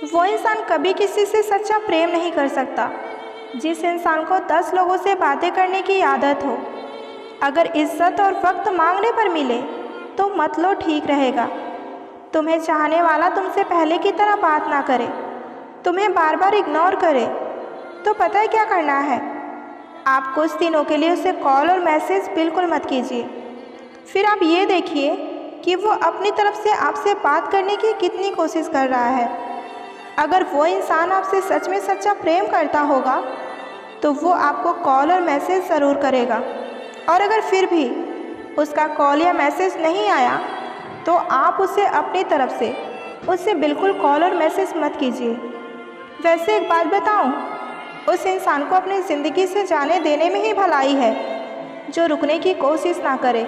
वो इंसान कभी किसी से सच्चा प्रेम नहीं कर सकता जिस इंसान को 10 लोगों से बातें करने की आदत हो। अगर इज्जत और वक्त मांगने पर मिले तो मत लो, ठीक रहेगा। तुम्हें चाहने वाला तुमसे पहले की तरह बात ना करे, तुम्हें बार बार इग्नोर करे, तो पता है क्या करना है? आप कुछ दिनों के लिए उसे कॉल और मैसेज बिल्कुल मत कीजिए। फिर आप ये देखिए कि वो अपनी तरफ से आपसे बात करने की कितनी कोशिश कर रहा है। अगर वो इंसान आपसे सच में सच्चा प्रेम करता होगा तो वो आपको कॉल और मैसेज ज़रूर करेगा। और अगर फिर भी उसका कॉल या मैसेज नहीं आया तो आप उसे अपनी तरफ से उससे बिल्कुल कॉल और मैसेज मत कीजिए। वैसे एक बात बताऊं, उस इंसान को अपनी ज़िंदगी से जाने देने में ही भलाई है जो रुकने की कोशिश ना करे।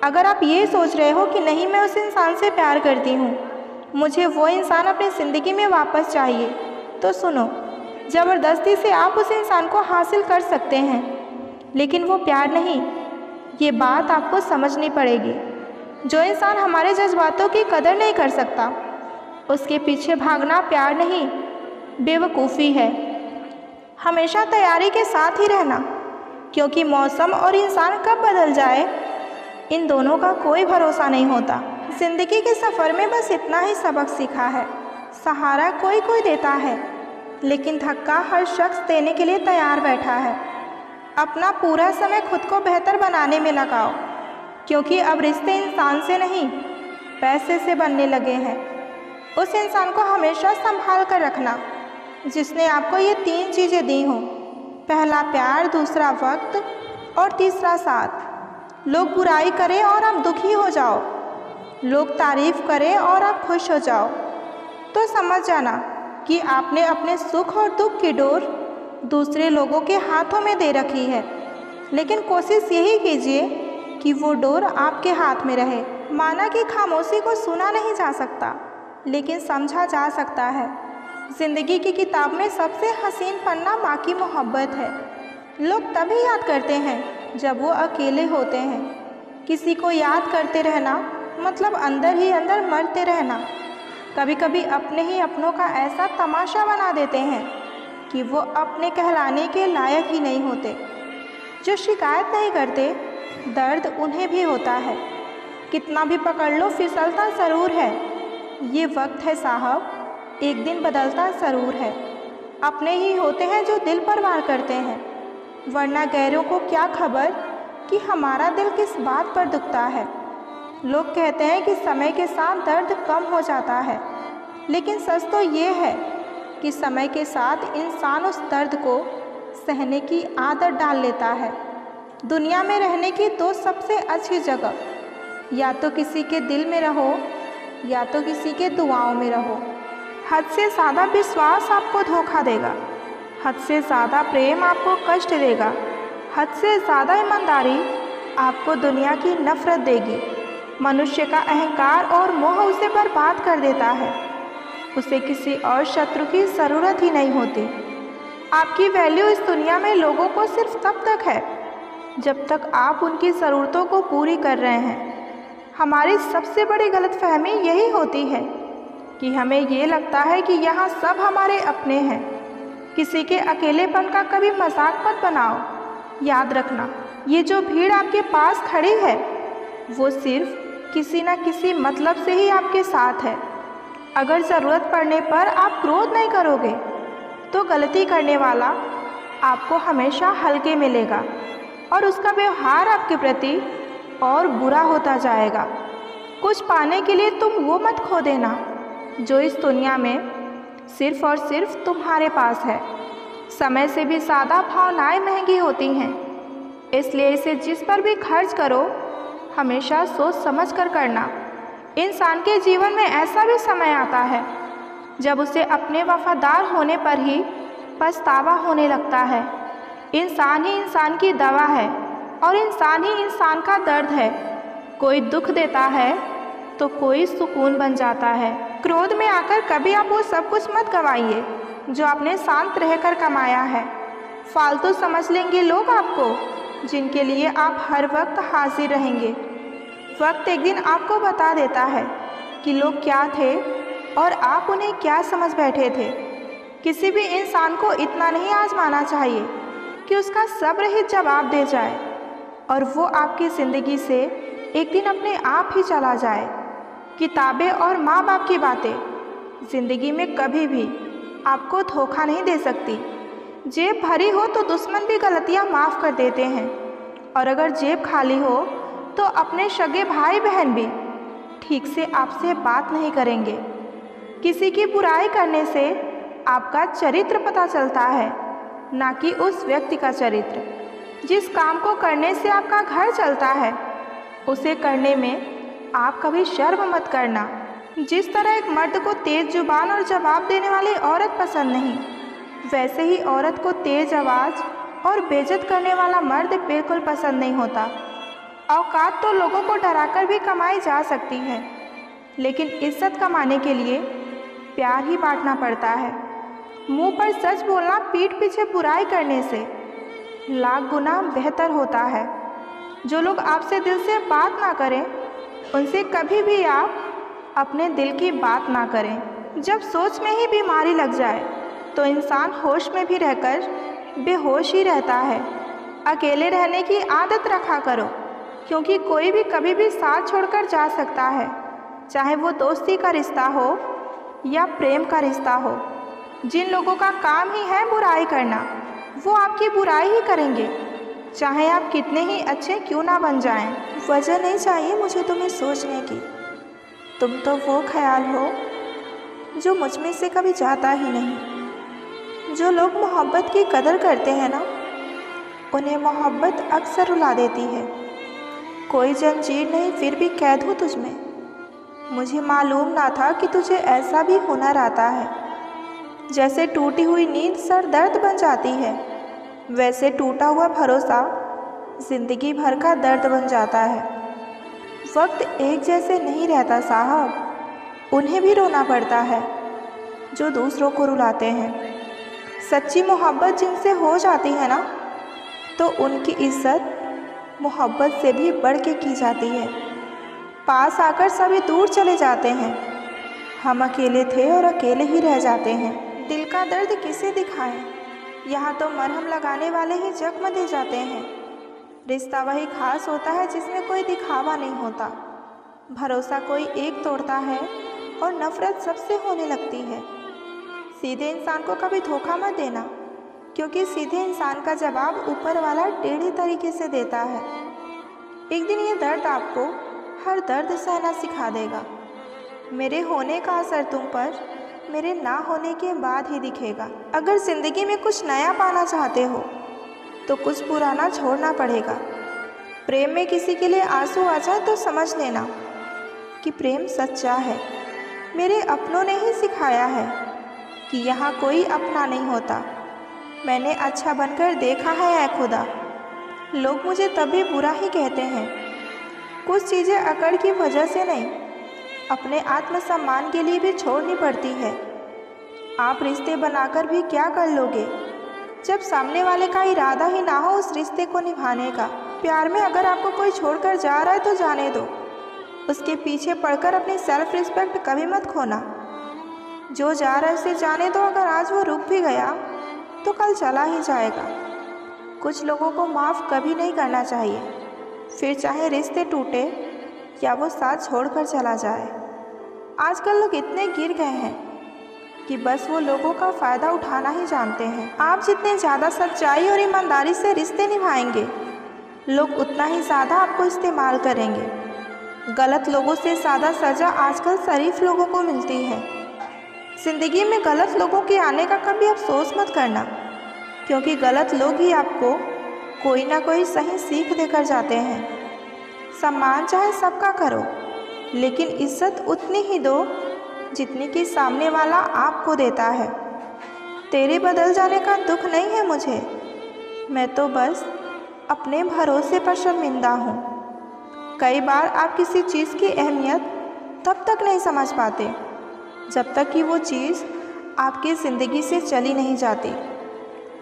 अगर आप ये सोच रहे हो कि नहीं, मैं उस इंसान से प्यार करती हूँ, मुझे वो इंसान अपनी ज़िंदगी में वापस चाहिए, तो सुनो, ज़बरदस्ती से आप उस इंसान को हासिल कर सकते हैं, लेकिन वो प्यार नहीं। ये बात आपको समझनी पड़ेगी। जो इंसान हमारे जज्बातों की कदर नहीं कर सकता, उसके पीछे भागना प्यार नहीं, बेवकूफ़ी है। हमेशा तैयारी के साथ ही रहना, क्योंकि मौसम और इंसान कब बदल जाए, इन दोनों का कोई भरोसा नहीं होता। ज़िंदगी के सफ़र में बस इतना ही सबक सीखा है, सहारा कोई कोई देता है, लेकिन धक्का हर शख्स देने के लिए तैयार बैठा है। अपना पूरा समय खुद को बेहतर बनाने में लगाओ, क्योंकि अब रिश्ते इंसान से नहीं, पैसे से बनने लगे हैं। उस इंसान को हमेशा संभाल कर रखना जिसने आपको ये 3 चीज़ें दी हों। पहला प्यार, दूसरा वक्त और तीसरा साथ। लोग बुराई करें और आप दुखी हो जाओ, लोग तारीफ़ करें और आप खुश हो जाओ, तो समझ जाना कि आपने अपने सुख और दुख की डोर दूसरे लोगों के हाथों में दे रखी है। लेकिन कोशिश यही कीजिए कि वो डोर आपके हाथ में रहे। माना कि खामोशी को सुना नहीं जा सकता, लेकिन समझा जा सकता है। ज़िंदगी की किताब में सबसे हसीन पन्ना माँ की मोहब्बत है। लोग तभी याद करते हैं जब वो अकेले होते हैं। किसी को याद करते रहना मतलब अंदर ही अंदर मरते रहना। कभी कभी अपने ही अपनों का ऐसा तमाशा बना देते हैं कि वो अपने कहलाने के लायक ही नहीं होते। जो शिकायत नहीं करते, दर्द उन्हें भी होता है। कितना भी पकड़ लो, फिसलता ज़रूर है। ये वक्त है साहब, एक दिन बदलता ज़रूर है। अपने ही होते हैं जो दिल पर वार करते हैं, वरना गैरों को क्या खबर कि हमारा दिल किस बात पर दुखता है। लोग कहते हैं कि समय के साथ दर्द कम हो जाता है, लेकिन सच तो ये है कि समय के साथ इंसान उस दर्द को सहने की आदत डाल लेता है। दुनिया में रहने की 2 सबसे अच्छी जगह, या तो किसी के दिल में रहो या तो किसी के दुआओं में रहो। हद से ज़्यादा विश्वास आपको धोखा देगा, हद से ज़्यादा प्रेम आपको कष्ट देगा, हद से ज़्यादा ईमानदारी आपको दुनिया की नफ़रत देगी। मनुष्य का अहंकार और मोह उसे बर्बाद कर देता है। उसे किसी और शत्रु की ज़रूरत ही नहीं होती। आपकी वैल्यू इस दुनिया में लोगों को सिर्फ तब तक है जब तक आप उनकी ज़रूरतों को पूरी कर रहे हैं। हमारी सबसे बड़ी गलतफहमी यही होती है कि हमें ये लगता है कि यहाँ सब हमारे अपने हैं। किसी के अकेलेपन का कभी मजाक मत बनाओ। याद रखना, ये जो भीड़ आपके पास खड़ी है वो सिर्फ किसी न किसी मतलब से ही आपके साथ है। अगर ज़रूरत पड़ने पर आप क्रोध नहीं करोगे तो गलती करने वाला आपको हमेशा हल्के मिलेगा और उसका व्यवहार आपके प्रति और बुरा होता जाएगा। कुछ पाने के लिए तुम वो मत खो देना जो इस दुनिया में सिर्फ और सिर्फ तुम्हारे पास है। समय से भी ज़्यादा भावनाएं महंगी होती हैं, इसलिए इसे जिस पर भी खर्च करो हमेशा सोच समझ कर करना। इंसान के जीवन में ऐसा भी समय आता है जब उसे अपने वफादार होने पर ही पछतावा होने लगता है। इंसान ही इंसान की दवा है और इंसान ही इंसान का दर्द है। कोई दुख देता है तो कोई सुकून बन जाता है। क्रोध में आकर कभी आप वो सब कुछ मत गवाइए जो आपने शांत रहकर कमाया है। फालतू समझ लेंगे लोग आपको, जिनके लिए आप हर वक्त हाजिर रहेंगे। वक्त एक दिन आपको बता देता है कि लोग क्या थे और आप उन्हें क्या समझ बैठे थे। किसी भी इंसान को इतना नहीं आजमाना चाहिए कि उसका सब रहित जवाब दे जाए और वो आपकी ज़िंदगी से एक दिन अपने आप ही चला जाए। किताबें और माँ बाप की बातें ज़िंदगी में कभी भी आपको धोखा नहीं दे सकती। जेब भरी हो तो दुश्मन भी गलतियाँ माफ़ कर देते हैं, और अगर जेब खाली हो तो अपने सगे भाई बहन भी ठीक से आपसे बात नहीं करेंगे। किसी की बुराई करने से आपका चरित्र पता चलता है, ना कि उस व्यक्ति का चरित्र। जिस काम को करने से आपका घर चलता है उसे करने में आप कभी शर्म मत करना। जिस तरह एक मर्द को तेज जुबान और जवाब देने वाली औरत पसंद नहीं, वैसे ही औरत को तेज आवाज़ और बेइज्जत करने वाला मर्द बिल्कुल पसंद नहीं होता। औकात तो लोगों को डराकर भी कमाई जा सकती है, लेकिन इज्जत कमाने के लिए प्यार ही बांटना पड़ता है। मुंह पर सच बोलना पीठ पीछे बुराई करने से लाख गुना बेहतर होता है। जो लोग आपसे दिल से बात ना करें उनसे कभी भी आप अपने दिल की बात ना करें। जब सोच में ही बीमारी लग जाए तो इंसान होश में भी रहकर बेहोश ही रहता है। अकेले रहने की आदत रखा करो, क्योंकि कोई भी कभी भी साथ छोड़कर जा सकता है, चाहे वो दोस्ती का रिश्ता हो या प्रेम का रिश्ता हो। जिन लोगों का काम ही है बुराई करना, वो आपकी बुराई ही करेंगे, चाहे आप कितने ही अच्छे क्यों ना बन जाएं। वजह नहीं चाहिए मुझे तुम्हें सोचने की, तुम तो वो ख्याल हो जो मुझ में से कभी जाता ही नहीं। जो लोग मोहब्बत की कदर करते हैं ना, उन्हें मोहब्बत अक्सर रुला देती है। कोई जंजीर नहीं फिर भी कैद हूँ तुझ में। मुझे मालूम ना था कि तुझे ऐसा भी हुनर आता है। जैसे टूटी हुई नींद सर दर्द बन जाती है, वैसे टूटा हुआ भरोसा ज़िंदगी भर का दर्द बन जाता है। वक्त एक जैसे नहीं रहता साहब, उन्हें भी रोना पड़ता है जो दूसरों को रुलाते हैं। सच्ची मोहब्बत जिनसे हो जाती है ना, तो उनकी इज्जत मोहब्बत से भी बढ़ के की जाती है। पास आकर सभी दूर चले जाते हैं, हम अकेले थे और अकेले ही रह जाते हैं। दिल का दर्द किसे दिखाएं, यहाँ तो मरहम लगाने वाले ही जख्म दे जाते हैं। रिश्ता वही खास होता है जिसमें कोई दिखावा नहीं होता। भरोसा कोई एक तोड़ता है और नफ़रत सबसे होने लगती है। सीधे इंसान को कभी धोखा मत देना, क्योंकि सीधे इंसान का जवाब ऊपर वाला टेढ़े तरीके से देता है। एक दिन ये दर्द आपको हर दर्द सहना सिखा देगा। मेरे होने का असर तुम पर मेरे ना होने के बाद ही दिखेगा। अगर ज़िंदगी में कुछ नया पाना चाहते हो तो कुछ पुराना छोड़ना पड़ेगा। प्रेम में किसी के लिए आंसू आ जाए तो समझ लेना कि प्रेम सच्चा है। मेरे अपनों ने ही सिखाया है कि यहाँ कोई अपना नहीं होता। मैंने अच्छा बनकर देखा है ऐ खुदा, लोग मुझे तभी बुरा ही कहते हैं। कुछ चीज़ें अकड़ की वजह से नहीं, अपने आत्मसम्मान के लिए भी छोड़नी पड़ती है। आप रिश्ते बनाकर भी क्या कर लोगे जब सामने वाले का इरादा ही ना हो उस रिश्ते को निभाने का। प्यार में अगर आपको कोई छोड़कर जा रहा है तो जाने दो, उसके पीछे पड़कर अपनी सेल्फ रिस्पेक्ट कभी मत खोना। जो जा रहा है उसे जाने दो, अगर आज वो रुक भी गया तो कल चला ही जाएगा। कुछ लोगों को माफ़ कभी नहीं करना चाहिए, फिर चाहे रिश्ते टूटे या वो साथ छोड़कर चला जाए। आजकल लोग इतने गिर गए हैं कि बस वो लोगों का फ़ायदा उठाना ही जानते हैं। आप जितने ज़्यादा सच्चाई और ईमानदारी से रिश्ते निभाएंगे, लोग उतना ही ज़्यादा आपको इस्तेमाल करेंगे। गलत लोगों से ज़्यादा सज़ा आजकल शरीफ लोगों को मिलती है। ज़िंदगी में गलत लोगों के आने का कभी अफसोस मत करना, क्योंकि गलत लोग ही आपको कोई ना कोई सही सीख देकर जाते हैं। सम्मान चाहे सबका करो, लेकिन इज्जत उतनी ही दो जितनी कि सामने वाला आपको देता है। तेरे बदल जाने का दुख नहीं है मुझे, मैं तो बस अपने भरोसे पर शर्मिंदा हूँ। कई बार आप किसी चीज़ की अहमियत तब तक नहीं समझ पाते जब तक कि वो चीज़ आपकी ज़िंदगी से चली नहीं जाती।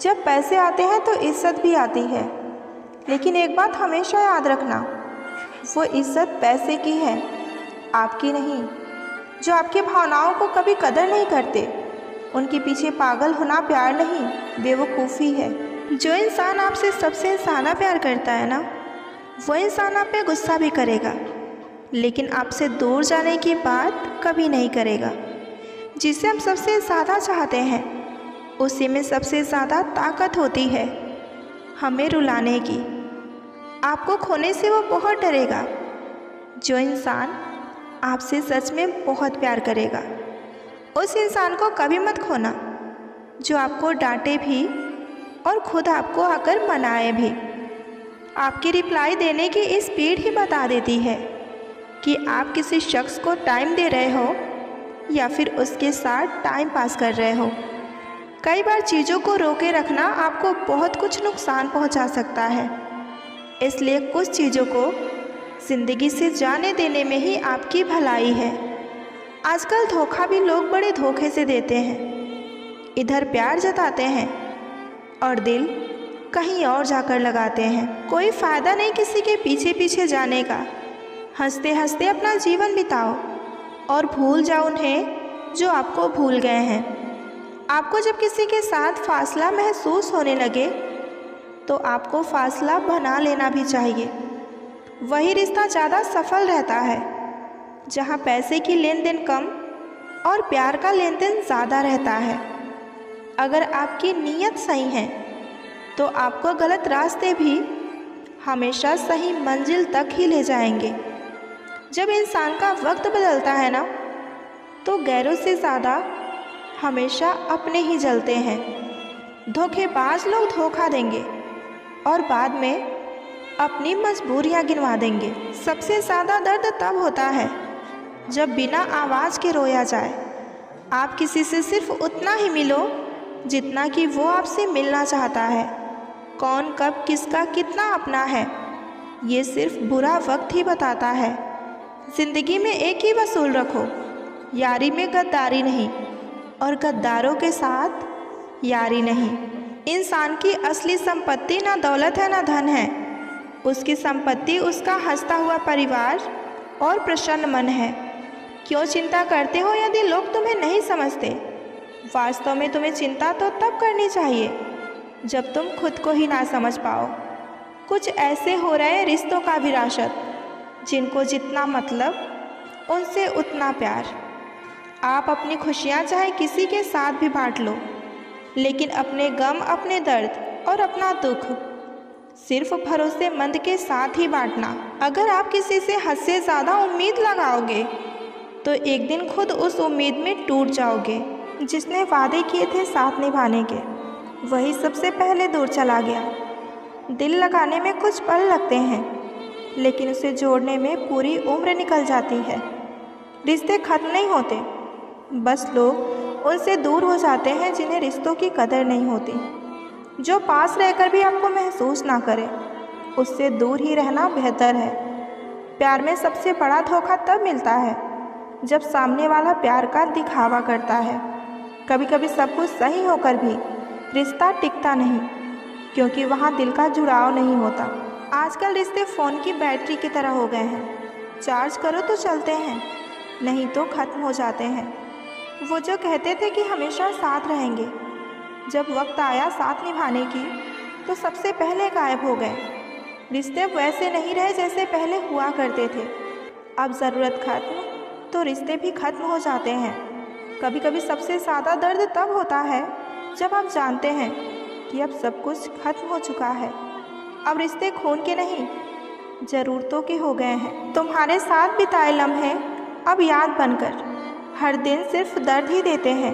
जब पैसे आते हैं तो इज्जत भी आती है, लेकिन एक बात हमेशा याद रखना, वो इज्जत पैसे की है, आपकी नहीं। जो आपकी भावनाओं को कभी कदर नहीं करते। उनके पीछे पागल होना प्यार नहीं, बेवकूफ़ी है। जो इंसान आपसे सबसे ज़्यादा प्यार करता है ना, वो इंसान आप पे गुस्सा भी करेगा, लेकिन आपसे दूर जाने की बात कभी नहीं करेगा। जिसे हम सबसे ज़्यादा चाहते हैं, उसी में सबसे ज़्यादा ताकत होती है हमें रुलाने की। आपको खोने से वो बहुत डरेगा। जो इंसान आपसे सच में बहुत प्यार करेगा, उस इंसान को कभी मत खोना, जो आपको डांटे भी और खुद आपको आकर मनाए भी। आपकी रिप्लाई देने की स्पीड ही बता देती है कि आप किसी शख्स को टाइम दे रहे हो या फिर उसके साथ टाइम पास कर रहे हो। कई बार चीज़ों को रोके रखना आपको बहुत कुछ नुकसान पहुंचा सकता है, इसलिए कुछ चीज़ों को ज़िंदगी से जाने देने में ही आपकी भलाई है। आजकल धोखा भी लोग बड़े धोखे से देते हैं। इधर प्यार जताते हैं और दिल कहीं और जाकर लगाते हैं। कोई फ़ायदा नहीं किसी के पीछे पीछे जाने का। हंसते हंसते अपना जीवन बिताओ और भूल जाओ उन्हें जो आपको भूल गए हैं। आपको जब किसी के साथ फासला महसूस होने लगे तो आपको फासला बना लेना भी चाहिए। वही रिश्ता ज़्यादा सफल रहता है जहाँ पैसे की लेन देन कम और प्यार का लेन देन ज़्यादा रहता है। अगर आपकी नीयत सही है तो आपको गलत रास्ते भी हमेशा सही मंजिल तक ही ले जाएंगे। जब इंसान का वक्त बदलता है ना, तो गैरों से ज़्यादा हमेशा अपने ही जलते हैं। धोखेबाज लोग धोखा देंगे और बाद में अपनी मजबूरियां गिनवा देंगे। सबसे ज़्यादा दर्द तब होता है जब बिना आवाज़ के रोया जाए। आप किसी से सिर्फ उतना ही मिलो जितना कि वो आपसे मिलना चाहता है। कौन कब किसका कितना अपना है, ये सिर्फ बुरा वक्त ही बताता है। ज़िंदगी में एक ही वसूल रखो, यारी में गद्दारी नहीं और गद्दारों के साथ यारी नहीं। इंसान की असली संपत्ति ना दौलत है ना धन है, उसकी संपत्ति उसका हंसता हुआ परिवार और प्रसन्न मन है। क्यों चिंता करते हो यदि लोग तुम्हें नहीं समझते? वास्तव में तुम्हें चिंता तो तब करनी चाहिए जब तुम खुद को ही ना समझ पाओ। कुछ ऐसे हो रहे रिश्तों का विरासत, जिनको जितना मतलब उनसे उतना प्यार। आप अपनी खुशियाँ चाहे किसी के साथ भी बांट लो, लेकिन अपने गम, अपने दर्द और अपना दुख सिर्फ भरोसेमंद के साथ ही बांटना। अगर आप किसी से हद से ज़्यादा उम्मीद लगाओगे तो एक दिन खुद उस उम्मीद में टूट जाओगे। जिसने वादे किए थे साथ निभाने के, वही सबसे पहले दूर चला गया। दिल लगाने में कुछ पल लगते हैं, लेकिन उसे जोड़ने में पूरी उम्र निकल जाती है। रिश्ते खत्म नहीं होते, बस लोग उनसे दूर हो जाते हैं जिन्हें रिश्तों की कदर नहीं होती। जो पास रहकर भी आपको महसूस ना करे, उससे दूर ही रहना बेहतर है। प्यार में सबसे बड़ा धोखा तब मिलता है जब सामने वाला प्यार का दिखावा करता है। कभी कभी सब कुछ सही होकर भी रिश्ता टिकता नहीं, क्योंकि वहाँ दिल का जुड़ाव नहीं होता। आजकल रिश्ते फ़ोन की बैटरी की तरह हो गए हैं। चार्ज करो तो चलते हैं, नहीं तो ख़त्म हो जाते हैं। वो जो कहते थे कि हमेशा साथ रहेंगे, जब वक्त आया साथ निभाने की तो सबसे पहले गायब हो गए। रिश्ते वैसे नहीं रहे जैसे पहले हुआ करते थे। अब ज़रूरत खत्म तो रिश्ते भी खत्म हो जाते हैं। कभी कभी सबसे ज़्यादा दर्द तब होता है जब आप जानते हैं कि अब सब कुछ खत्म हो चुका है। अब रिश्ते खून के नहीं, ज़रूरतों के हो गए हैं। तुम्हारे साथ बिताए लम्हे अब याद बनकर हर दिन सिर्फ दर्द ही देते हैं।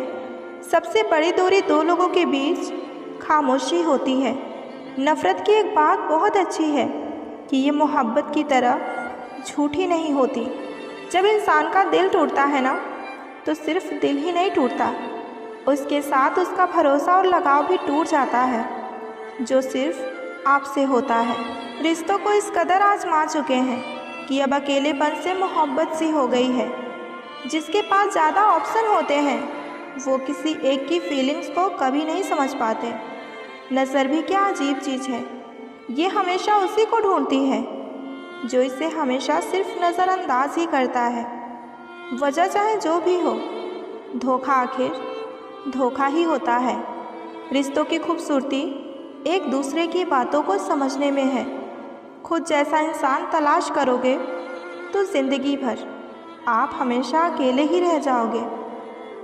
सबसे बड़ी दूरी दो लोगों के बीच खामोशी होती है। नफ़रत की एक बात बहुत अच्छी है कि ये मोहब्बत की तरह झूठी नहीं होती। जब इंसान का दिल टूटता है ना, तो सिर्फ दिल ही नहीं टूटता, उसके साथ उसका भरोसा और लगाव भी टूट जाता है, जो सिर्फ आपसे होता है। रिश्तों को इस कदर आजमा चुके हैं कि अब अकेलेपन से मोहब्बत सी हो गई है। जिसके पास ज़्यादा ऑप्शन होते हैं, वो किसी एक की फीलिंग्स को कभी नहीं समझ पाते। नज़र भी क्या अजीब चीज़ है, ये हमेशा उसी को ढूंढती है जो इसे हमेशा सिर्फ नज़रअंदाज ही करता है। वजह चाहे जो भी हो, धोखा आखिर धोखा ही होता है। रिश्तों की खूबसूरती एक दूसरे की बातों को समझने में है। खुद जैसा इंसान तलाश करोगे तो ज़िंदगी भर आप हमेशा अकेले ही रह जाओगे।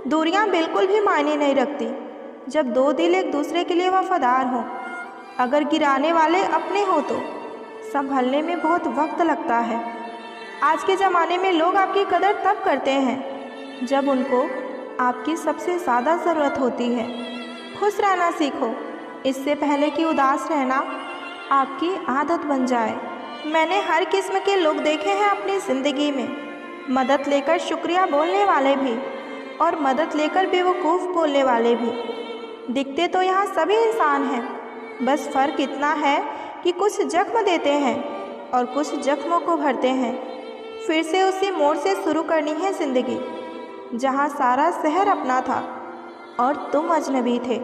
दूरियां बिल्कुल भी मायने नहीं रखती जब दो दिल एक दूसरे के लिए वफादार हों। अगर गिराने वाले अपने हो तो संभलने में बहुत वक्त लगता है। आज के ज़माने में लोग आपकी कदर तब करते हैं जब उनको आपकी सबसे ज़्यादा ज़रूरत होती है। खुश रहना सीखो, इससे पहले कि उदास रहना आपकी आदत बन जाए। मैंने हर किस्म के लोग देखे हैं अपनी ज़िंदगी में, मदद लेकर शुक्रिया बोलने वाले भी और मदद लेकर बेवकूफ़ बोलने वाले भी। दिखते तो यहाँ सभी इंसान हैं, बस फ़र्क इतना है कि कुछ जख्म देते हैं और कुछ जख्मों को भरते हैं। फिर से उसी मोड़ से शुरू करनी है ज़िंदगी जहाँ सारा शहर अपना था और तुम अजनबी थे।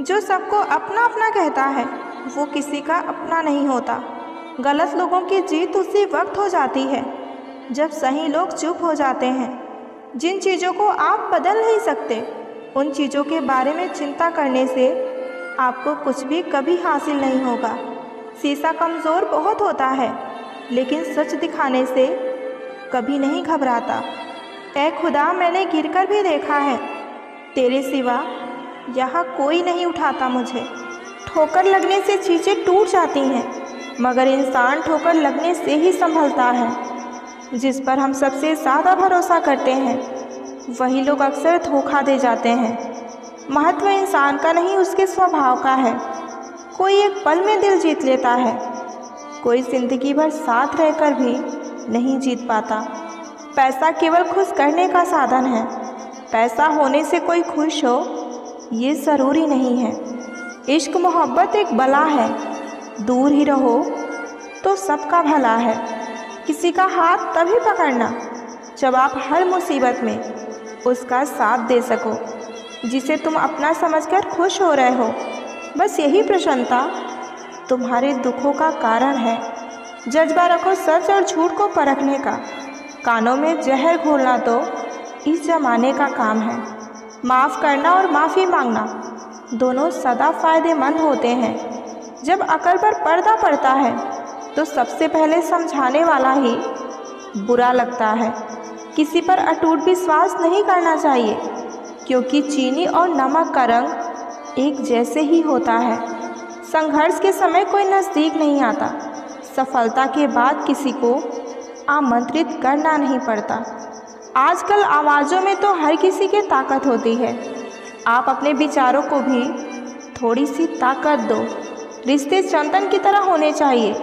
जो सबको अपना अपना कहता है वो किसी का अपना नहीं होता। गलत लोगों की जीत उसी वक्त हो जाती है जब सही लोग चुप हो जाते हैं। जिन चीज़ों को आप बदल नहीं सकते उन चीज़ों के बारे में चिंता करने से आपको कुछ भी कभी हासिल नहीं होगा। शीशा कमज़ोर बहुत होता है लेकिन सच दिखाने से कभी नहीं घबराता। ऐ खुदा, मैंने गिरकर भी देखा है, तेरे सिवा यहाँ कोई नहीं उठाता मुझे। ठोकर लगने से चीज़ें टूट जाती हैं मगर इंसान ठोकर लगने से ही संभलता है। जिस पर हम सबसे ज़्यादा भरोसा करते हैं वही लोग अक्सर धोखा दे जाते हैं। महत्व इंसान का नहीं उसके स्वभाव का है। कोई एक पल में दिल जीत लेता है, कोई ज़िंदगी भर साथ रहकर भी नहीं जीत पाता। पैसा केवल खुश करने का साधन है। पैसा होने से कोई खुश हो ये ज़रूरी नहीं है। इश्क मोहब्बत एक बला है, दूर ही रहो तो सबका भला है। किसी का हाथ तभी पकड़ना जब आप हर मुसीबत में उसका साथ दे सको, जिसे तुम अपना समझकर खुश हो रहे हो। बस यही प्रसन्नता तुम्हारे दुखों का कारण है। जज्बा रखो सच और झूठ को परखने का, कानों में जहर घोलना तो इस ज़माने का काम है। माफ़ करना और माफ़ी मांगना दोनों सदा फ़ायदेमंद होते हैं। जब अकल पर पर्दा पड़ता है तो सबसे पहले समझाने वाला ही बुरा लगता है। किसी पर अटूट विश्वास नहीं करना चाहिए क्योंकि चीनी और नमक का रंग एक जैसे ही होता है। संघर्ष के समय कोई नज़दीक नहीं आता। सफलता के बाद किसी को आमंत्रित करना नहीं पड़ता। आजकल आवाज़ों में तो हर किसी की ताकत होती है। आप अपने विचारों को भी थोड़ी सी ताकत दो। रिश्ते चंदन की तरह होने चाहिए,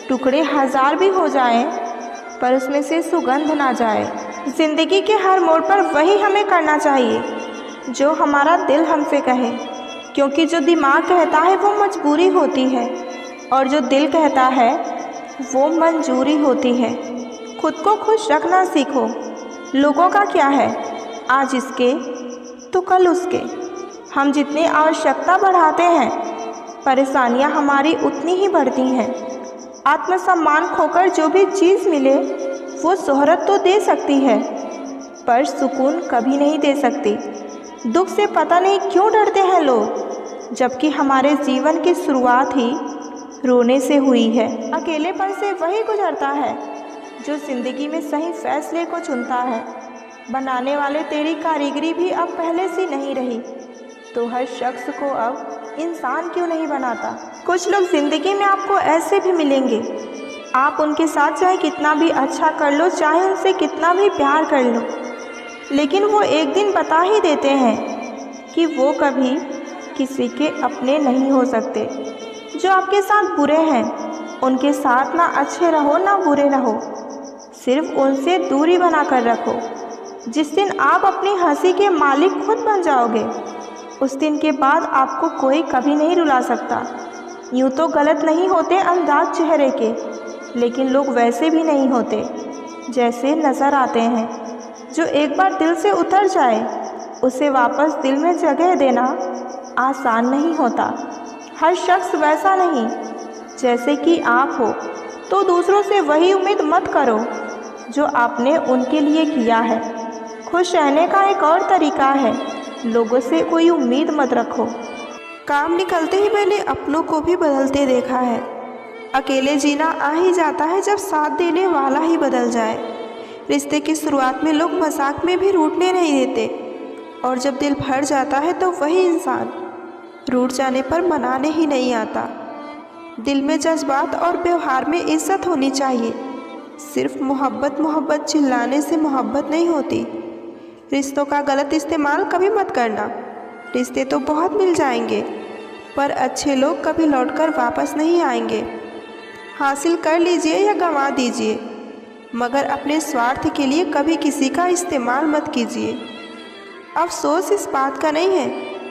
टुकड़े हजार भी हो जाएं पर उसमें से सुगंध ना जाए। ज़िंदगी के हर मोड़ पर वही हमें करना चाहिए जो हमारा दिल हमसे कहे, क्योंकि जो दिमाग कहता है वो मजबूरी होती है और जो दिल कहता है वो मंजूरी होती है। खुद को खुश रखना सीखो। लोगों का क्या है, आज इसके तो कल उसके। हम जितनी आवश्यकता बढ़ाते हैं परेशानियां हमारी उतनी ही बढ़ती हैं। आत्मसम्मान खोकर जो भी चीज़ मिले वो शोहरत तो दे सकती है पर सुकून कभी नहीं दे सकती। दुख से पता नहीं क्यों डरते हैं लोग, जबकि हमारे जीवन की शुरुआत ही रोने से हुई है। अकेलेपन से वही गुजरता है जो ज़िंदगी में सही फैसले को चुनता है। बनाने वाले तेरी कारीगरी भी अब पहले सी नहीं रही, तो हर शख्स को अब इंसान क्यों नहीं बनाता। कुछ लोग ज़िंदगी में आपको ऐसे भी मिलेंगे, आप उनके साथ चाहे कितना भी अच्छा कर लो, चाहे उनसे कितना भी प्यार कर लो, लेकिन वो एक दिन बता ही देते हैं कि वो कभी किसी के अपने नहीं हो सकते। जो आपके साथ बुरे हैं उनके साथ ना अच्छे रहो ना बुरे रहो, सिर्फ उनसे दूरी बना कर रखो। जिस दिन आप अपनी हंसी के मालिक खुद बन जाओगे उस दिन के बाद आपको कोई कभी नहीं रुला सकता। यूँ तो गलत नहीं होते अंदाज चेहरे के, लेकिन लोग वैसे भी नहीं होते जैसे नज़र आते हैं। जो एक बार दिल से उतर जाए उसे वापस दिल में जगह देना आसान नहीं होता। हर शख्स वैसा नहीं जैसे कि आप हो, तो दूसरों से वही उम्मीद मत करो जो आपने उनके लिए किया है। खुश रहने का एक और तरीका है, लोगों से कोई उम्मीद मत रखो। काम निकलते ही मैंने अपनों को भी बदलते देखा है। अकेले जीना आ ही जाता है जब साथ देने वाला ही बदल जाए। रिश्ते की शुरुआत में लोग मजाक में भी रूठने नहीं देते, और जब दिल भर जाता है तो वही इंसान रूठ जाने पर मनाने ही नहीं आता। दिल में जज्बात और व्यवहार में इज्जत होनी चाहिए। सिर्फ मोहब्बत चिल्लाने से मोहब्बत नहीं होती। रिश्तों का गलत इस्तेमाल कभी मत करना। रिश्ते तो बहुत मिल जाएंगे, पर अच्छे लोग कभी लौटकर वापस नहीं आएंगे। हासिल कर लीजिए या गंवा दीजिए, मगर अपने स्वार्थ के लिए कभी किसी का इस्तेमाल मत कीजिए। अफसोस इस बात का नहीं है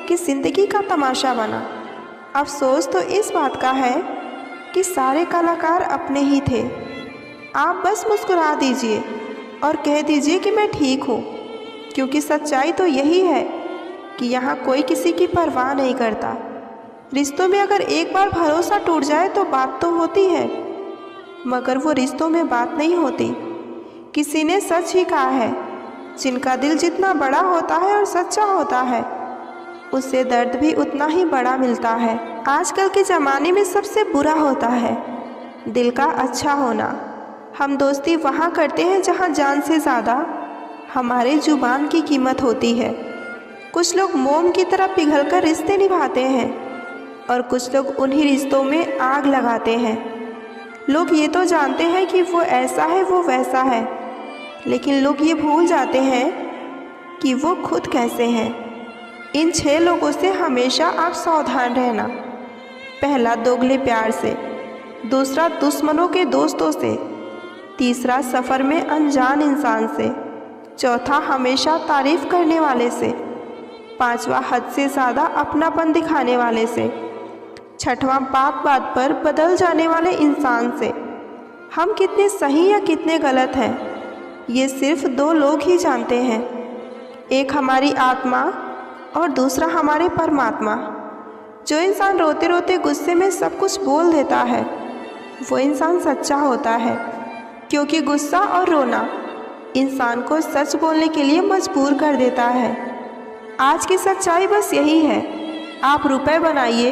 कि ज़िंदगी का तमाशा बना। अफसोस तो इस बात का है कि सारे कलाकार अपने ही थे। आप बस मुस्कुरा दीजिए और कह दीजिए कि मैं ठीक हूँ, क्योंकि सच्चाई तो यही है कि यहाँ कोई किसी की परवाह नहीं करता। रिश्तों में अगर एक बार भरोसा टूट जाए तो बात तो होती है, मगर वो रिश्तों में बात नहीं होती। किसी ने सच ही कहा है, जिनका दिल जितना बड़ा होता है और सच्चा होता है, उससे दर्द भी उतना ही बड़ा मिलता है। आजकल के ज़माने में सबसे बुरा होता है दिल का अच्छा होना। हम दोस्ती वहाँ करते हैं जहाँ जान से ज़्यादा हमारे जुबान की कीमत होती है। कुछ लोग मोम की तरह पिघलकर रिश्ते निभाते हैं, और कुछ लोग उन्हीं रिश्तों में आग लगाते हैं। लोग ये तो जानते हैं कि वो ऐसा है वो वैसा है, लेकिन लोग ये भूल जाते हैं कि वो खुद कैसे हैं। इन 6 लोगों से हमेशा आप सावधान रहना। पहला, दोगले प्यार से। दूसरा, दुश्मनों के दोस्तों से। तीसरा, सफ़र में अनजान इंसान से। चौथा, हमेशा तारीफ़ करने वाले से। पांचवा, हद से ज़्यादा अपनापन दिखाने वाले से। छठवां, बात बात पर बदल जाने वाले इंसान से। हम कितने सही या कितने गलत हैं, ये सिर्फ 2 लोग ही जानते हैं। एक हमारी आत्मा और दूसरा हमारे परमात्मा। जो इंसान रोते रोते गुस्से में सब कुछ बोल देता है, वो इंसान सच्चा होता है, क्योंकि गुस्सा और रोना इंसान को सच बोलने के लिए मजबूर कर देता है। आज की सच्चाई बस यही है, आप रुपए बनाइए,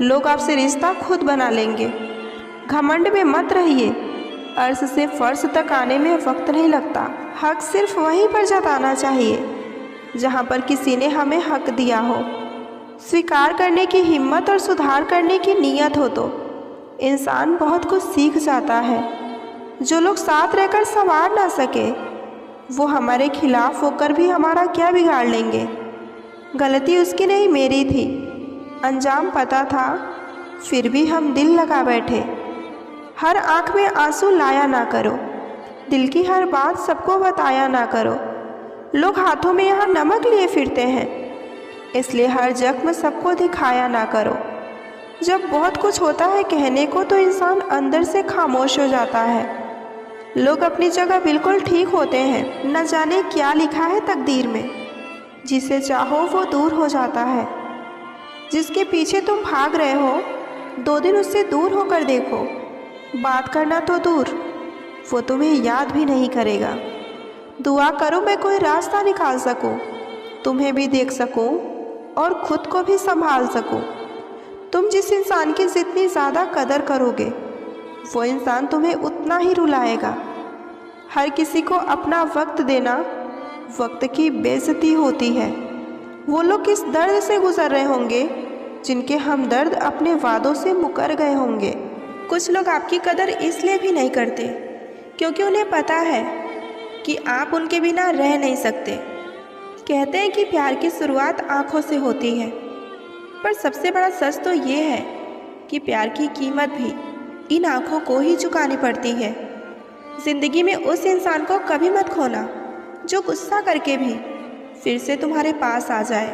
लोग आपसे रिश्ता खुद बना लेंगे। घमंड में मत रहिए, अर्श से फर्श तक आने में वक्त नहीं लगता। हक सिर्फ वहीं पर जताना चाहिए जहाँ पर किसी ने हमें हक दिया हो। स्वीकार करने की हिम्मत और सुधार करने की नीयत हो तो इंसान बहुत कुछ सीख जाता है। जो लोग साथ रहकर संवार ना सके, वो हमारे खिलाफ होकर भी हमारा क्या बिगाड़ लेंगे। गलती उसकी नहीं, मेरी थी। अंजाम पता था, फिर भी हम दिल लगा बैठे। हर आँख में आंसू लाया ना करो, दिल की हर बात सबको बताया ना करो। लोग हाथों में यहाँ नमक लिए फिरते हैं, इसलिए हर जख्म सबको दिखाया ना करो। जब बहुत कुछ होता है कहने को, तो इंसान अंदर से खामोश हो जाता है। लोग अपनी जगह बिल्कुल ठीक होते हैं, न जाने क्या लिखा है तकदीर में। जिसे चाहो वो दूर हो जाता है। जिसके पीछे तुम भाग रहे हो, 2 दिन उससे दूर होकर देखो। बात करना तो दूर, वो तुम्हें याद भी नहीं करेगा। दुआ करो मैं कोई रास्ता निकाल सकूं, तुम्हें भी देख सकूं और खुद को भी संभाल सकूं। तुम जिस इंसान की जितनी ज़्यादा कदर करोगे, वो इंसान तुम्हें उतना ही रुलाएगा। हर किसी को अपना वक्त देना वक्त की बेइज्जती होती है। वो लोग किस दर्द से गुजर रहे होंगे जिनके हमदर्द अपने वादों से मुकर गए होंगे। कुछ लोग आपकी कदर इसलिए भी नहीं करते क्योंकि उन्हें पता है कि आप उनके बिना रह नहीं सकते। कहते हैं कि प्यार की शुरुआत आँखों से होती है, पर सबसे बड़ा सच तो ये है कि प्यार की कीमत भी इन आँखों को ही चुकानी पड़ती है। ज़िंदगी में उस इंसान को कभी मत खोना जो गुस्सा करके भी फिर से तुम्हारे पास आ जाए।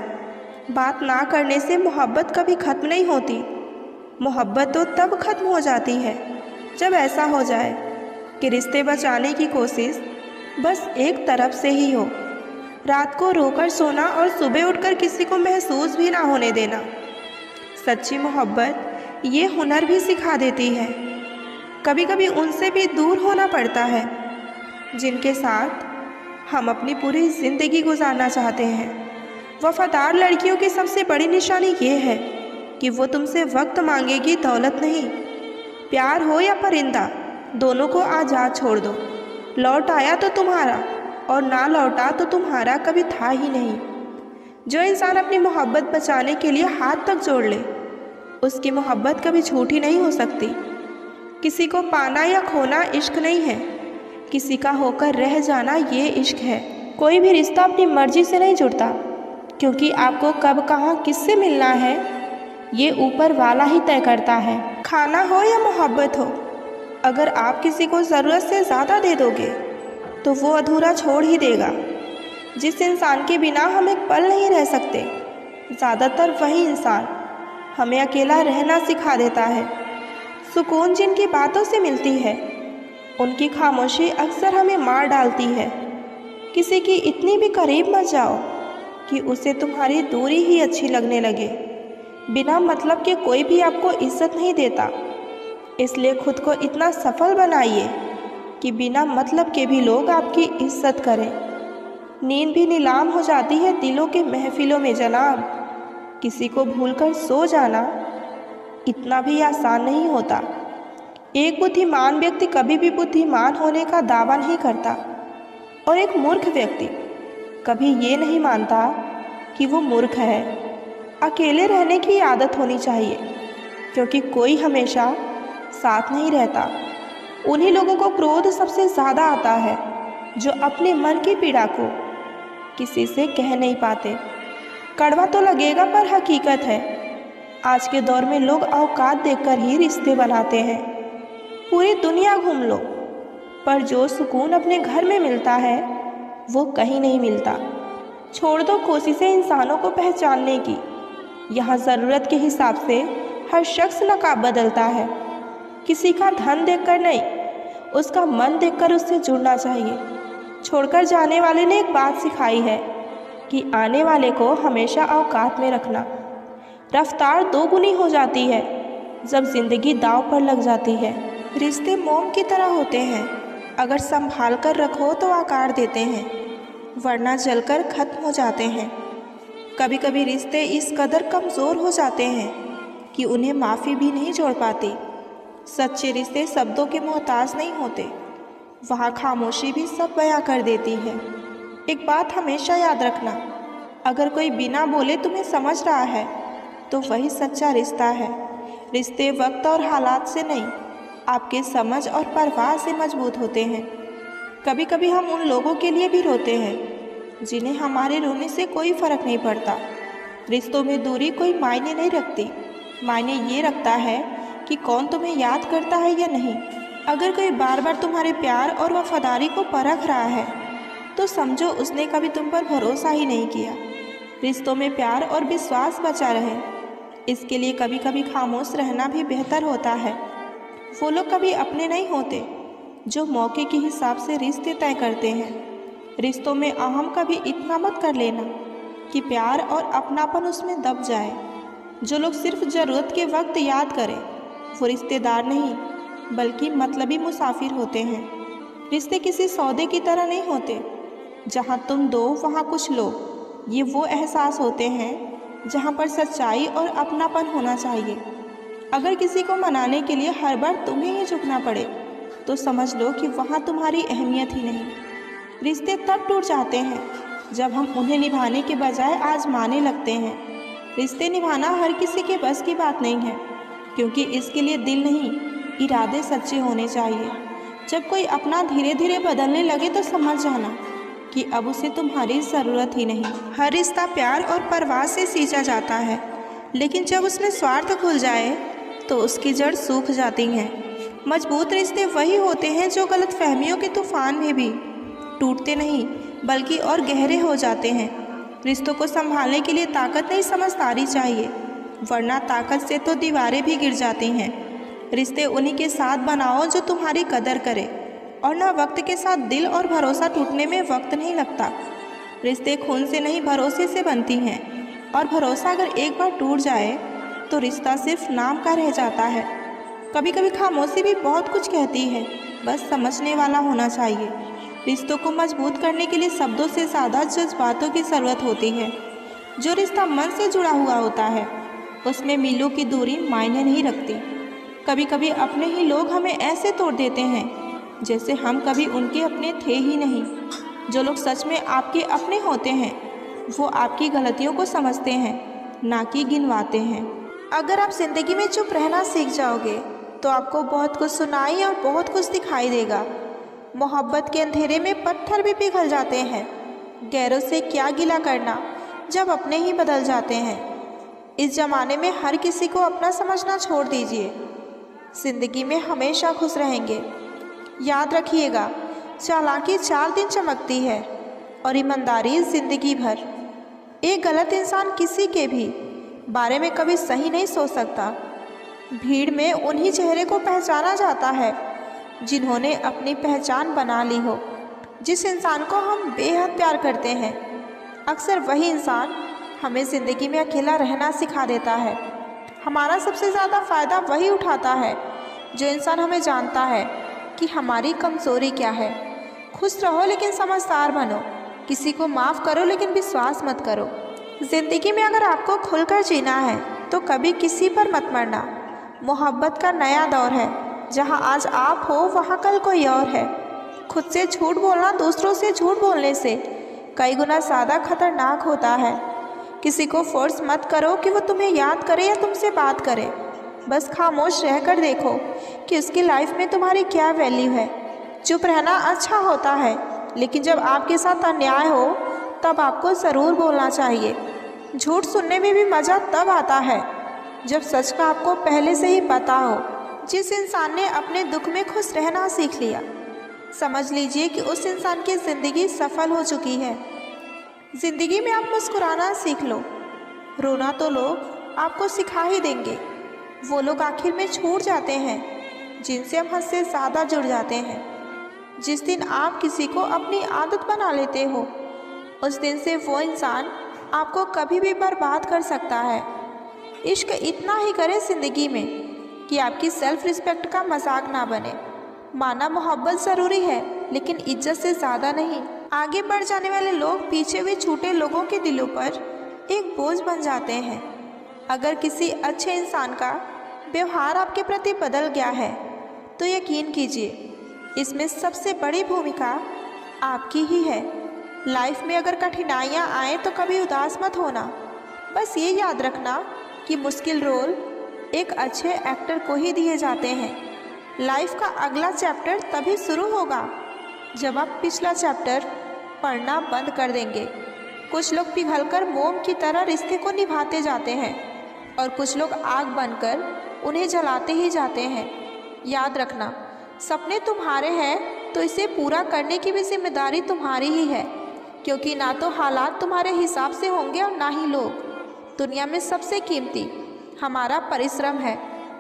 बात ना करने से मोहब्बत कभी ख़त्म नहीं होती। मोहब्बत तो तब ख़त्म हो जाती है जब ऐसा हो जाए कि रिश्ते बचाने की कोशिश बस एक तरफ से ही हो। रात को रोकर सोना और सुबह उठकर किसी को महसूस भी ना होने देना। सच्ची मोहब्बत ये हुनर भी सिखा देती है। कभी कभी उनसे भी दूर होना पड़ता है जिनके साथ हम अपनी पूरी ज़िंदगी गुजारना चाहते हैं। वफादार लड़कियों की सबसे बड़ी निशानी ये है कि वो तुमसे वक्त मांगेगी, दौलत नहीं। प्यार हो या परिंदा, दोनों को आज़ाद छोड़ दो। लौट आया तो तुम्हारा, और ना लौटा तो तुम्हारा कभी था ही नहीं। जो इंसान अपनी मोहब्बत बचाने के लिए हाथ तक जोड़ ले, उसकी मोहब्बत कभी झूठी नहीं हो सकती। किसी को पाना या खोना इश्क नहीं है, किसी का होकर रह जाना ये इश्क है। कोई भी रिश्ता अपनी मर्जी से नहीं जुड़ता, क्योंकि आपको कब कहाँ किससे मिलना है ये ऊपर वाला ही तय करता है। खाना हो या मोहब्बत हो, अगर आप किसी को ज़रूरत से ज़्यादा दे दोगे तो वो अधूरा छोड़ ही देगा। जिस इंसान के बिना हम एक पल नहीं रह सकते, ज़्यादातर वही इंसान हमें अकेला रहना सिखा देता है। सुकून जिनकी बातों से मिलती है, उनकी खामोशी अक्सर हमें मार डालती है। किसी की इतनी भी करीब मत जाओ कि उसे तुम्हारी दूरी ही अच्छी लगने लगे। बिना मतलब के कोई भी आपको इज्जत नहीं देता, इसलिए खुद को इतना सफल बनाइए कि बिना मतलब के भी लोग आपकी इज्जत करें। नींद भी नीलाम हो जाती है दिलों के महफिलों में जनाब। किसी को भूलकर सो जाना इतना भी आसान नहीं होता। एक बुद्धिमान व्यक्ति कभी भी बुद्धिमान होने का दावा नहीं करता, और एक मूर्ख व्यक्ति कभी ये नहीं मानता कि वो मूर्ख है। अकेले रहने की आदत होनी चाहिए, क्योंकि कोई हमेशा साथ नहीं रहता। उन्हीं लोगों को क्रोध सबसे ज़्यादा आता है जो अपने मन की पीड़ा को किसी से कह नहीं पाते। कड़वा तो लगेगा पर हकीकत है। आज के दौर में लोग औकात देखकर ही रिश्ते बनाते हैं। पूरी दुनिया घूम लो, पर जो सुकून अपने घर में मिलता है वो कहीं नहीं मिलता। छोड़ दो कोशिशें इंसानों को पहचानने की। यहाँ ज़रूरत के हिसाब से हर शख्स नकाब बदलता है। किसी का धन देखकर नहीं, उसका मन देखकर उससे जुड़ना चाहिए। छोड़कर जाने वाले ने एक बात सिखाई है कि आने वाले को हमेशा औकात में रखना। रफ्तार दोगुनी हो जाती है जब ज़िंदगी दांव पर लग जाती है। रिश्ते मोम की तरह होते हैं, अगर संभाल कर रखो तो आकार देते हैं, वरना जलकर ख़त्म हो जाते हैं। कभी कभी रिश्ते इस कदर कमज़ोर हो जाते हैं कि उन्हें माफ़ी भी नहीं जोड़ पाती। सच्चे रिश्ते शब्दों के मोहताज नहीं होते, वहाँ खामोशी भी सब बयां कर देती है। एक बात हमेशा याद रखना, अगर कोई बिना बोले तुम्हें समझ रहा है तो वही सच्चा रिश्ता है। रिश्ते वक्त और हालात से नहीं, आपके समझ और परवाह से मजबूत होते हैं। कभी कभी हम उन लोगों के लिए भी रोते हैं जिन्हें हमारे रोने से कोई फ़र्क नहीं पड़ता। रिश्तों में दूरी कोई मायने नहीं रखती, मायने ये रखता है कि कौन तुम्हें याद करता है या नहीं। अगर कोई बार बार तुम्हारे प्यार और वफादारी को परख रहा है तो समझो उसने कभी तुम पर भरोसा ही नहीं किया। रिश्तों में प्यार और विश्वास बचा रहे, इसके लिए कभी कभी खामोश रहना भी बेहतर होता है। वो लोग कभी अपने नहीं होते जो मौके के हिसाब से रिश्ते तय करते हैं। रिश्तों में अहम कभी इतना मत कर लेना कि प्यार और अपनापन उसमें दब जाए। जो लोग सिर्फ ज़रूरत के वक्त याद करें वो रिश्तेदार नहीं बल्कि मतलबी मुसाफिर होते हैं। रिश्ते किसी सौदे की तरह नहीं होते, जहाँ तुम दो वहाँ कुछ लो। ये वो एहसास होते हैं जहाँ पर सच्चाई और अपनापन होना चाहिए। अगर किसी को मनाने के लिए हर बार तुम्हें ही झुकना पड़े तो समझ लो कि वहाँ तुम्हारी अहमियत ही नहीं। रिश्ते तब टूट जाते हैं जब हम उन्हें निभाने के बजाय आजमाने लगते हैं। रिश्ते निभाना हर किसी के बस की बात नहीं है, क्योंकि इसके लिए दिल नहीं, इरादे सच्चे होने चाहिए। जब कोई अपना धीरे धीरे बदलने लगे तो समझ जाना कि अब उसे तुम्हारी ज़रूरत ही नहीं। हर रिश्ता प्यार और परवाह से सींचा जाता है, लेकिन जब उसमें स्वार्थ घुल जाए तो उसकी जड़ सूख जाती हैं। मजबूत रिश्ते वही होते हैं जो गलतफहमियों के तूफान में भी टूटते नहीं बल्कि और गहरे हो जाते हैं। रिश्तों को संभालने के लिए ताकत नहीं, समझदारी चाहिए, वरना ताकत से तो दीवारें भी गिर जाती हैं। रिश्ते उन्हीं के साथ बनाओ जो तुम्हारी कदर करे, और ना वक्त के साथ दिल और भरोसा टूटने में वक्त नहीं लगता। रिश्ते खून से नहीं भरोसे से बनती हैं, और भरोसा अगर एक बार टूट जाए तो रिश्ता सिर्फ नाम का रह जाता है। कभी कभी खामोशी भी बहुत कुछ कहती है, बस समझने वाला होना चाहिए। रिश्तों को मजबूत करने के लिए शब्दों से ज़्यादा जज्बातों की ज़रूरत होती है। जो रिश्ता मन से जुड़ा हुआ होता है उसमें मीलों की दूरी मायने नहीं रखती। कभी कभी अपने ही लोग हमें ऐसे तोड़ देते हैं जैसे हम कभी उनके अपने थे ही नहीं। जो लोग सच में आपके अपने होते हैं वो आपकी गलतियों को समझते हैं, ना कि गिनवाते हैं। अगर आप ज़िंदगी में चुप रहना सीख जाओगे तो आपको बहुत कुछ सुनाई और बहुत कुछ दिखाई देगा। मोहब्बत के अंधेरे में पत्थर भी पिघल जाते हैं। गैरों से क्या गिला करना जब अपने ही बदल जाते हैं। इस ज़माने में हर किसी को अपना समझना छोड़ दीजिए। ज़िंदगी में हमेशा खुश रहेंगे। याद रखिएगा, चालाकी 4 दिन चमकती है और ईमानदारी ज़िंदगी भर। एक गलत इंसान किसी के भी बारे में कभी सही नहीं सोच सकता। भीड़ में उन्हीं चेहरे को पहचाना जाता है जिन्होंने अपनी पहचान बना ली हो। जिस इंसान को हम बेहद प्यार करते हैं अक्सर वही इंसान हमें ज़िंदगी में अकेला रहना सिखा देता है। हमारा सबसे ज़्यादा फ़ायदा वही उठाता है जो इंसान हमें जानता है कि हमारी कमज़ोरी क्या है। खुश रहो लेकिन समझदार बनो। किसी को माफ़ करो लेकिन विश्वास मत करो। ज़िंदगी में अगर आपको खुलकर जीना है तो कभी किसी पर मत मरना। मोहब्बत का नया दौर है। जहां आज आप हो वहां कल कोई और है। खुद से झूठ बोलना दूसरों से झूठ बोलने से कई गुना ज़्यादा खतरनाक होता है। किसी को फोर्स मत करो कि वो तुम्हें याद करे या तुमसे बात करे। बस खामोश रहकर देखो कि उसकी लाइफ में तुम्हारी क्या वैल्यू है। चुप रहना अच्छा होता है लेकिन जब आपके साथ अन्याय हो तब आपको ज़रूर बोलना चाहिए। झूठ सुनने में भी मज़ा तब आता है जब सच का आपको पहले से ही पता हो। जिस इंसान ने अपने दुख में खुश रहना सीख लिया समझ लीजिए कि उस इंसान की ज़िंदगी सफल हो चुकी है। ज़िंदगी में आप मुस्कुराना सीख लो। रोना तो लोग आपको सिखा ही देंगे। वो लोग आखिर में छूट जाते हैं जिनसे हम हद से ज़्यादा जुड़ जाते हैं। जिस दिन आप किसी को अपनी आदत बना लेते हो उस दिन से वो इंसान आपको कभी भी बर्बाद कर सकता है। इश्क इतना ही करे ज़िंदगी में कि आपकी सेल्फ रिस्पेक्ट का मजाक ना बने। माना मोहब्बत ज़रूरी है लेकिन इज्जत से ज़्यादा नहीं। आगे बढ़ जाने वाले लोग पीछे हुए छूटे लोगों के दिलों पर एक बोझ बन जाते हैं। अगर किसी अच्छे इंसान का व्यवहार आपके प्रति बदल गया है तो यकीन कीजिए इसमें सबसे बड़ी भूमिका आपकी ही है। लाइफ में अगर कठिनाइयाँ आए तो कभी उदास मत होना। बस ये याद रखना कि मुश्किल रोल एक अच्छे एक्टर को ही दिए जाते हैं। लाइफ का अगला चैप्टर तभी शुरू होगा जब आप पिछला चैप्टर पढ़ना बंद कर देंगे। कुछ लोग पिघलकर मोम की तरह रिश्ते को निभाते जाते हैं और कुछ लोग आग बनकर उन्हें जलाते ही जाते हैं। याद रखना, सपने तुम्हारे हैं तो इसे पूरा करने की भी जिम्मेदारी तुम्हारी ही है, क्योंकि ना तो हालात तुम्हारे हिसाब से होंगे और ना ही लोग। दुनिया में सबसे कीमती हमारा परिश्रम है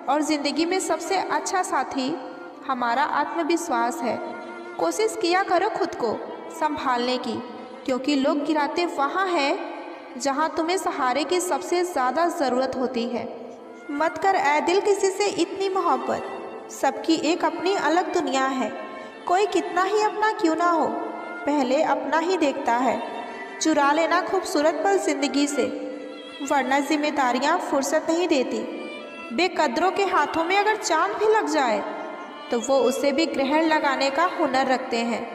और ज़िंदगी में सबसे अच्छा साथी हमारा आत्मविश्वास है। कोशिश किया करो खुद को संभालने की, क्योंकि लोग गिराते वहाँ हैं जहाँ तुम्हें सहारे की सबसे ज़्यादा ज़रूरत होती है। मत कर ऐ दिल किसी से इतनी मोहब्बत, सबकी एक अपनी अलग दुनिया है। कोई कितना ही अपना क्यों ना हो पहले अपना ही देखता है। चुरा लेना खूबसूरत पल ज़िंदगी से, वरना जिम्मेदारियाँ फुर्सत नहीं देती। बेकदरों के हाथों में अगर चांद भी लग जाए तो वो उसे भी ग्रहण लगाने का हुनर रखते हैं।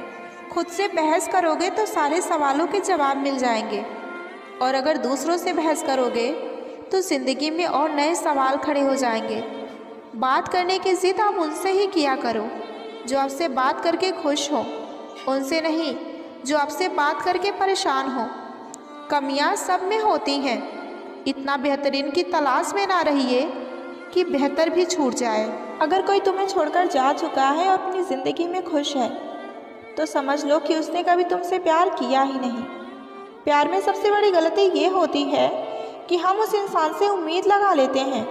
खुद से बहस करोगे तो सारे सवालों के जवाब मिल जाएंगे, और अगर दूसरों से बहस करोगे तो ज़िंदगी में और नए सवाल खड़े हो जाएंगे। बात करने की ज़िद आप उनसे ही किया करो जो आपसे बात करके खुश हो, उनसे नहीं जो आपसे बात करके परेशान हो। कमियां सब में होती हैं, इतना बेहतरीन की तलाश में ना रहिए कि बेहतर भी छूट जाए। अगर कोई तुम्हें छोड़कर जा चुका है और अपनी ज़िंदगी में खुश है तो समझ लो कि उसने कभी तुमसे प्यार किया ही नहीं। प्यार में सबसे बड़ी गलती ये होती है कि हम उस इंसान से उम्मीद लगा लेते हैं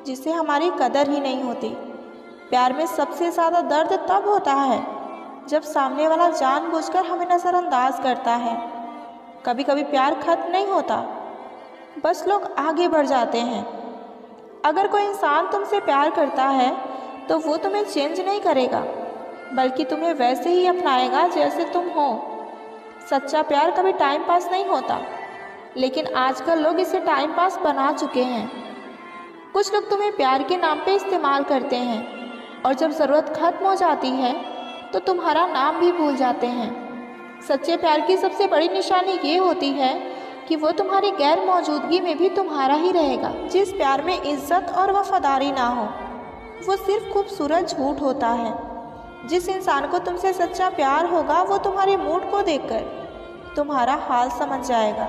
जिससे हमारी कदर ही नहीं होती। प्यार में सबसे ज़्यादा दर्द तब होता है जब सामने वाला जानबूझकर हमें नज़रअंदाज करता है। कभी कभी प्यार खत्म नहीं होता, बस लोग आगे बढ़ जाते हैं। अगर कोई इंसान तुमसे प्यार करता है तो वो तुम्हें चेंज नहीं करेगा, बल्कि तुम्हें वैसे ही अपनाएगा जैसे तुम हो। सच्चा प्यार कभी टाइम पास नहीं होता, लेकिन आजकल लोग इसे टाइम पास बना चुके हैं। कुछ लोग तुम्हें प्यार के नाम पे इस्तेमाल करते हैं और जब ज़रूरत ख़त्म हो जाती है तो तुम्हारा नाम भी भूल जाते हैं। सच्चे प्यार की सबसे बड़ी निशानी ये होती है कि वो तुम्हारी गैर मौजूदगी में भी तुम्हारा ही रहेगा। जिस प्यार में इज्जत और वफादारी ना हो वो सिर्फ खूबसूरत झूठ होता है। जिस इंसान को तुमसे सच्चा प्यार होगा वो तुम्हारे मूड को देखकर तुम्हारा हाल समझ जाएगा।